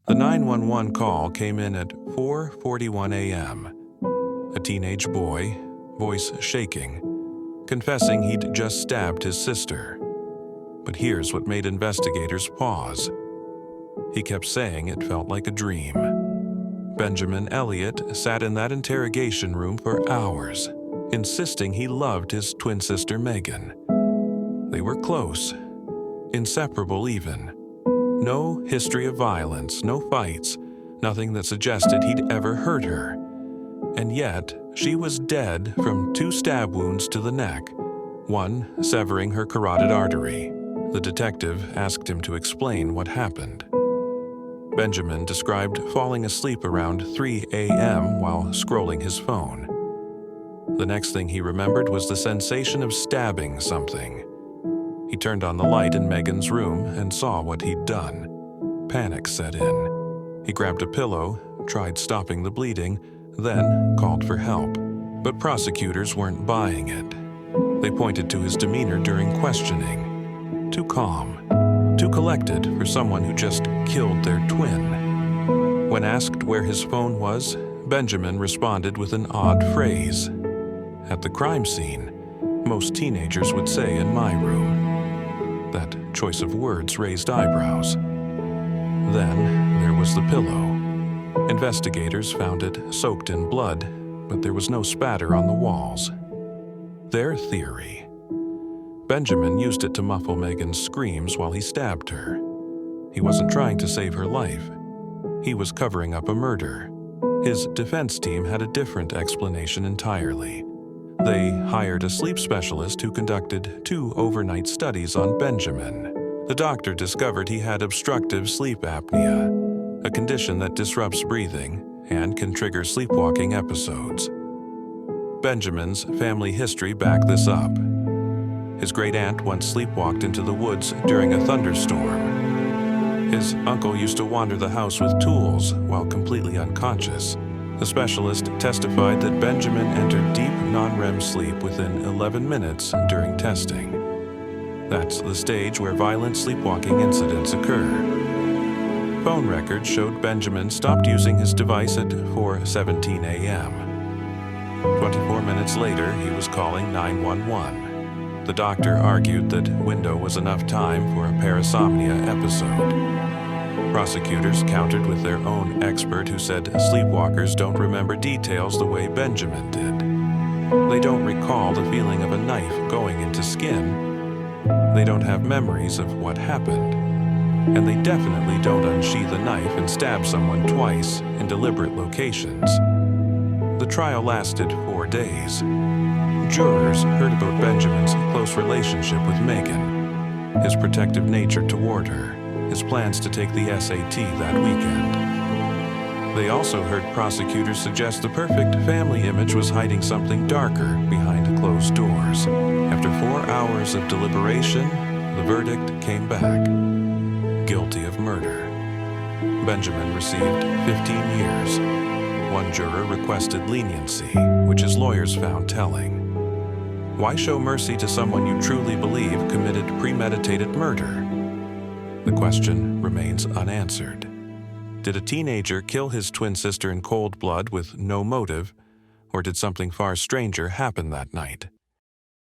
The 911 call came in at 4:41 a.m. A teenage boy, voice shaking, confessing he'd just stabbed his sister. But here's what made investigators pause. He kept saying it felt like a dream. Benjamin Elliott sat in that interrogation room for hours, insisting he loved his twin sister Megan. They were close, inseparable even. No history of violence, no fights, nothing that suggested he'd ever hurt her. And yet, she was dead from 2 stab wounds to the neck, one severing her carotid artery. The detective asked him to explain what happened. Benjamin described falling asleep around 3 a.m. while scrolling his phone. The next thing he remembered was the sensation of stabbing something. He turned on the light in Megan's room and saw what he'd done. Panic set in. He grabbed a pillow, tried stopping the bleeding, then called for help. But prosecutors weren't buying it. They pointed to his demeanor during questioning. Too calm, too collected for someone who just killed their twin. When asked where his phone was, Benjamin responded with an odd phrase. At the crime scene, most teenagers would say in my room. That choice of words raised eyebrows. Then there was the pillow. Investigators found it soaked in blood, but there was no spatter on the walls. Their theory. Benjamin used it to muffle Megan's screams while he stabbed her. He wasn't trying to save her life. He was covering up a murder. His defense team had a different explanation entirely. They hired a sleep specialist who conducted 2 overnight studies on Benjamin. The doctor discovered he had obstructive sleep apnea, a condition that disrupts breathing and can trigger sleepwalking episodes. Benjamin's family history backed this up. His great-aunt once sleepwalked into the woods during a thunderstorm. His uncle used to wander the house with tools while completely unconscious. The specialist testified that Benjamin entered deep non-REM sleep within 11 minutes during testing. That's the stage where violent sleepwalking incidents occur. Phone records showed Benjamin stopped using his device at 4:17 a.m. 24 minutes later, he was calling 911. The doctor argued that window was enough time for a parasomnia episode. Prosecutors countered with their own expert who said sleepwalkers don't remember details the way Benjamin did. They don't recall the feeling of a knife going into skin. They don't have memories of what happened. And they definitely don't unsheath a knife and stab someone twice in deliberate locations. The trial lasted 4 days. Jurors heard about Benjamin's close relationship with Megan, his protective nature toward her, his plans to take the SAT that weekend. They also heard prosecutors suggest the perfect family image was hiding something darker behind closed doors. After 4 hours of deliberation, the verdict came back. Guilty of murder. Benjamin received 15 years. One juror requested leniency, which his lawyers found telling. Why show mercy to someone you truly believe committed premeditated murder? The question remains unanswered. Did a teenager kill his twin sister in cold blood with no motive, or did something far stranger happen that night?